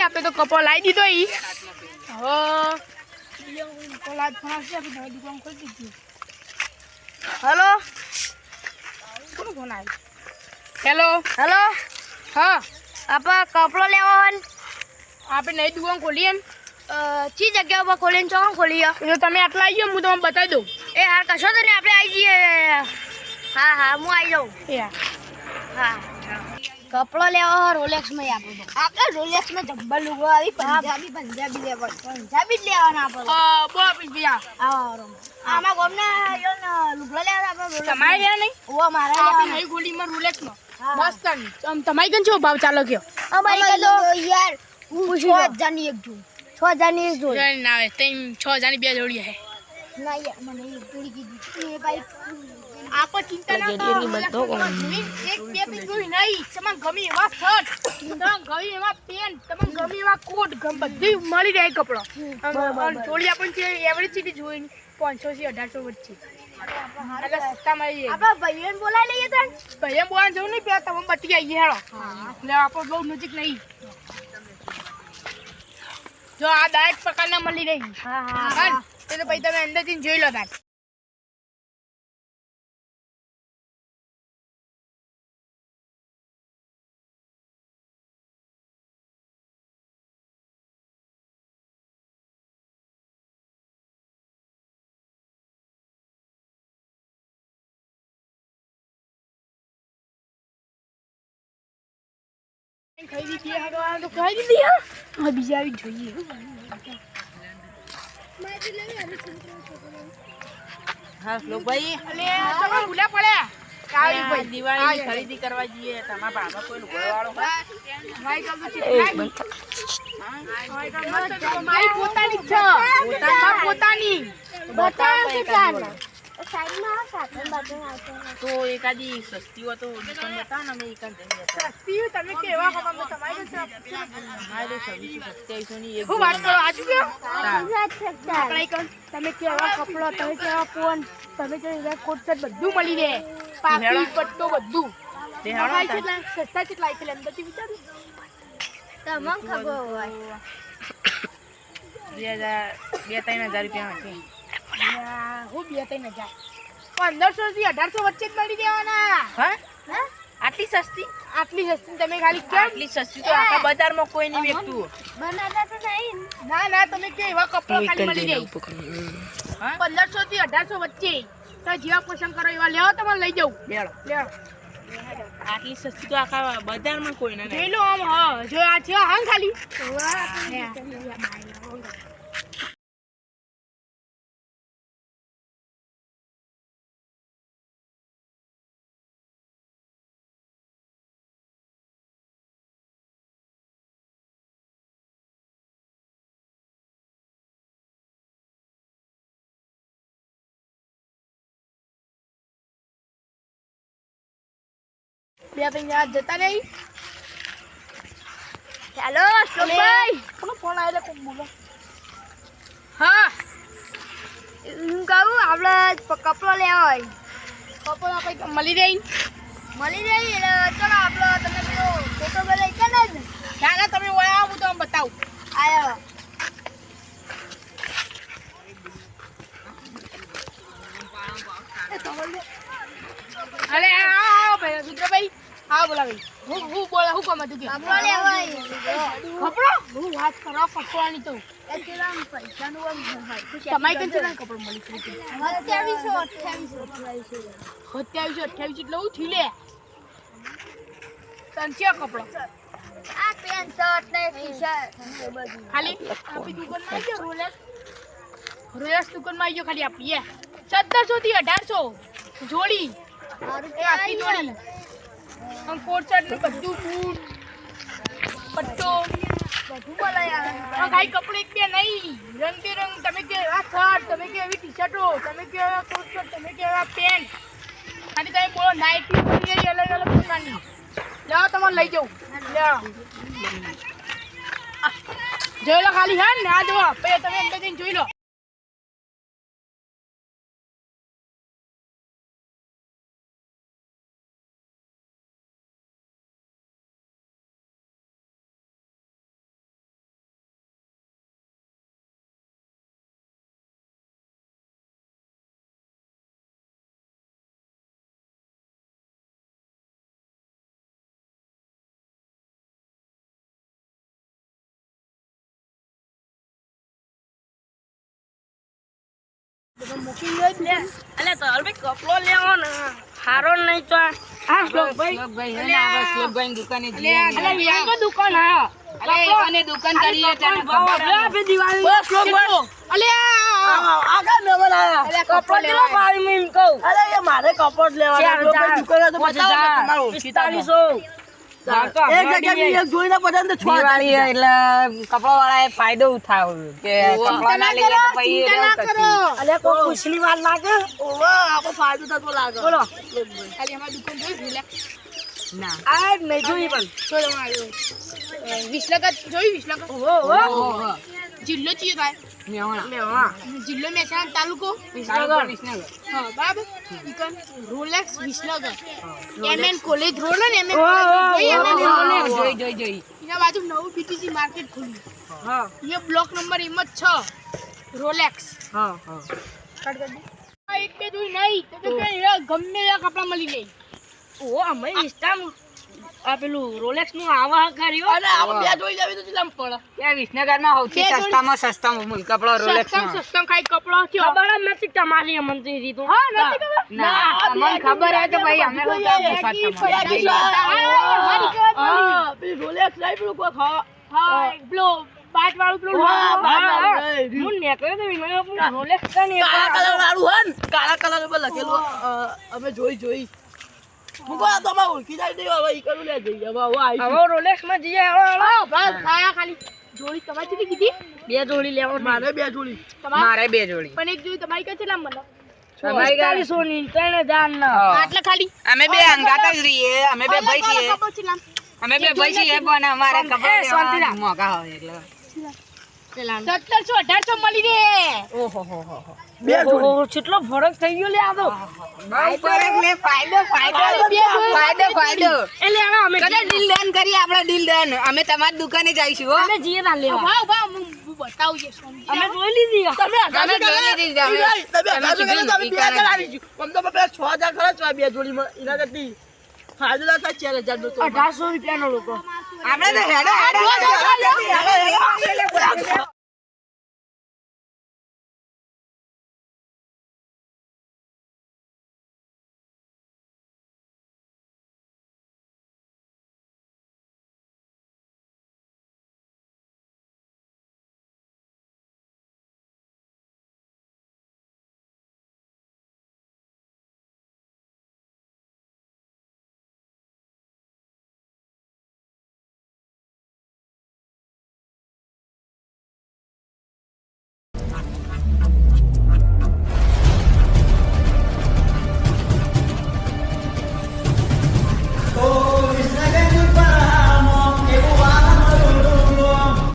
આપણે તો કપો લાવી દીધો ઈ હવે દુકાન ખોલી દીધી. હેલો કોનો ફોન આવ્યો? હેલો હેલો હા આપણે કપડો લેવા હોય આપણે નવી દુકાન ખોલી એમ ચી જગ્યા ઉપર ખોલીને ચોકન ખોલી તો તમે આટલા આવી જાઓ હું તમને બતાવી દઉં. એ હા કશો તો નહીં આપણે આવી જઈએ. હા હા હું આવી જાઉં. હા કપડો લેવા રોલેક્સમાં આપણે રોલેક્સમાં જબ્બર લુગો આવી પંજાબી લેવા પંજાબી જ લેવાના આપણે બહુ આપી ગયા આમાં ગમના લુગડો લેવા આપણે તમારે ગયા નહીં ઓ મારા આપણે નવી ગોલીમાં રોલેક્સમાં મસ્ત તમારી કન કેવો ભાવ ચાલો કયો? અમારી તો યાર 6000 ની એક જોડી 6000 ની એક જોડી ના આવે 6000 ની બે જોડી હે ના યાર મને એક જોડી કીધી એ ભાઈ આપો ચિંતા ના કરો એક બે પીસ જોઈ નહીં તમને ગમે એવા શર્ટ તમને ગમે એવા પેન્ટ તમને ગમે એવા કોટ બધી મળી જાય કપડો થોડી આપણને છે એવરેજ સીટી જોઈ 500 થી 1800 વચ્ચે એટલે સસ્તા મળી જાય. આપણા ભાઈઓને બોલાવી લઈએ તને ભાઈ એમ બોલાવવાનું જવું નહીં પેલા તમે બચી આવીએ હેડો એટલે આપણે બહુ નજીક નહીં જો આ ડાયરેક્ટ પ્રકારના મળી રહી હા તો પછી તમે અંદરથી જોઈ લો તાર ખરીદી બે હગવાના તો ખરીદી હા હવે બીજા આવી જોઈએ હા શ્લોક ભાઈ અલે તમે ભૂલા પડ્યા કાળી ભાઈ દિવાળીની ખરીદી કરવા જઈએ તમારા બાબા કોઈ લુગડો વાળો મારી કામ તો મારી પોતાની છે પોતાની બતાવો તો એકાદી સસ્તી હોય તો દુકાન બતાવો ને અમે એકાદ જઈએ સસ્તી તમે કેવા ખબર તમારી અમારે 2600 ની એક હું વાત કરો આજુ કયો હા. તમે કેવા કપડો તમે કેવા ફોન તમે કેવા કોટ સેટ બધું મળી રહે પાપી પટ્ટો બધું તે હાલો સસ્તા કેટલા છે એમ બધી વિચારું તમને ખબર હોય 2-3000 રૂપિયા છે હું 2-3000 1500 થી 1800 વચ્ચે જ મળી દેવાના હા આટલી સસ્તી આટલી સસ્તી તમે ખાલી કેમ આટલી સસ્તી તો આખા બજારમાં કોઈ નહીં વેચતું બનાતા તો નહીં ના તમે કે એવા કપડા ખાલી મળી જાય 1500 થી 1800 વચ્ચે તો જેવા પસંદ કરો એવા લેવો તમે લઈ જાવ લેડો આટલી સસ્તી તો આખા બજારમાં કોઈ ના જોઈ લો આમ હા જો આ છે હા ખાલી બે પૈસા જતા નહીં હેલો શ્લોકભાઈ કોનો ફોન આવેલો કોણ બોલો હા હું કહું આપણે કપડો લેવા હોય કપડા આપણે મળી રહી મળી જાય એટલે ચલો આપણો તમે પેલો ફોટો લઈ છે ને ના તમે ઓય આવો હું તમને બતાવું આયો અરે આવો ભાઈ રુદ્રભાઈ આવો બોલાવી હું બોલા હું કામ હતું કે કપડો લેવા હોય કપડો હું વાત કરો કપડાની તો એટલામ પૈસાનું આમ હોય તમારી કન છે કપડો મળી છે 2800 2728 એટલે હું થી લે તંચિયા કપડો આ પેન્ટ શર્ટ ને ટી-શર્ટ એ બધું ખાલી આપી દુકાનમાં આવી ગયો રોલેક્સ દુકાનમાં આવી ગયો ખાલી આપી 1700 થી 1800 જોડી એ આખી જોડી આમ કોટ શર્ટ ને બધું બૂટ પટ્ટો બધું બોલાય આ ગાઈ કપડે એક બે નહીં રંગબેરંગ તમે કે એવા શર્ટ તમે કે એવી ટી-શર્ટો તમે કે એવા કોટ શર્ટ તમે કે એવા પેન્ટ ખાલી તમે બોલો નાઇટી મળી અલગ અલગ પ્રકારની જાઓ તમારે લઈ જાઉં જોઈ લો ખાલી હા ને આ જો પછી તમે અંદર જઈને જોઈ લો તો મૂકી લ્યો જ લે. અલે તો ભાઈ કપડો લેવો ને હારો નહીં તો હા શ્લોકભાઈ. શ્લોકભાઈ હે ને આપણે શ્લોકભાઈની દુકાને અલે જઈએ અલે વિયાંકો દુકાન હા. અલે એકાને દુકાન કરીએ તને ખબર હે આપણે દિવાળી ઓ શ્લોકભાઈ અલે આગળ લેવલ આયા અલે કપડો લેવા પાડી મેં એમ કહું અરે એ મારે કપડ લેવાના શ્લોકભાઈ દુકાને તો બતાવો ને તમારો 4500 એક જગ્યાએ એક જોઈને પસંદ છ દિવાળી એટલે કપડા વાળાએ ફાયદો ઉઠાવ્યો કે કપડા ના લઈએ તો પછી ચિંતા ના કરો. અલે કોઈ પૂછની વાત લાગે ઓવા આપણો ફાયદો થતો લાગે બોલો અલે અમારી દુકાન જોઈ રિલેક્સ ના આ નહીં જોઈ પણ થોડો માર્યો. 20 લાખ જોઈ 20 લાખ. ઓહો જિલ્લો ચિયો થાય? મેવાણા જિલ્લો મહેસાણા તાલુકો. વિસનગર હા બરાબર. દુકાન Rolex Visnagar. MN college road ને એમએન કોલેજ જોઈ જોઈ એના બાજુ નવું બીટીસી માર્કેટ ખુલ્યું. હા એ બ્લોક નંબર એમ જ 6 રોલેક્સ. હા હા કટ કરી દે. આ એક બે જોઈ નહીં તો કઈ ગમે એવા કપડા મળી નહીં. ઓ અમે ઇન્સ્ટામ આ પેલું રોલેક્સ નું આવા કર્યો અને આપણે બે જોઈ જાવી તો કેટલામ પડે ત્યાં વિસનગરમાં સૌથી બે જોડી- સસ્તામાં મૂલ કપડા રોલેક્સ સસ્તમ ખાઈ કપડા થયો. ખબર જ નથી તમારી અમનથી રીતું હા નથી ખબર. ના અમને ખબર હોય તો ભાઈ અમે કોઈ કામ પૂછતા હા પેલી રોલેક્સ લાઈ પેલું કોક હા હા પેલો બાટ વાળું પેલું હા, બાટ વાળું. હું નીકળ્યો તો વિનય રોલેક્સ કને કાળા કલર વાળું હે ને કાળા કલર ઉપર લખેલું અમે જોઈ મુકો આ તો અમાર ઓળખી જાય નહીં હવે ઈ કરું લે જઈએ હવે આવી હવે રોલેક્સ માં જઈએ હા બસ ખાયા ખાલી જોડી તમારી કેટલી કીધી? બે જોડી લેવો મારે બે જોડી તમારે મારે બે જોડી પણ એક જોડી તમારી કેટલા મને? તમારી 4500 ની 3000 ના આટલા ખાલી અમે બે અંગાત જ રહીએ અમે બે ભાઈ છીએ કપડા કેટલા? અમે બે ભાઈ છીએ પણ અમારે કપડા લેવા મોંઘા હોય એટલે 1700 1800 મળી રે. ઓહો હો હો બે જોડી કેટલો ફરક થઈ ગયો લે આ તો ફાયદો એટલે અમે કદાચ ડીલ ડન કરીએ આપણે ડીલ ડન અમે તમારી દુકાને જઈશું હો અમે જઈએ ના લેવા ભાવ ભાવ હું બતાવું છે સોની. અમે જોઈ લીધી તમે અમે જોઈ લીધી છે અમે. તમે તમે અગાસી કીધું કરો તો અમે ઈ 2000 આવીશું આમ તો પેલા 6000 ખરા છો બે જોડીમાં એના કરતી ફાયદો ના થાય 4000 નો તો 1800 રૂપિયા નો લોકો આપણે તો હેડો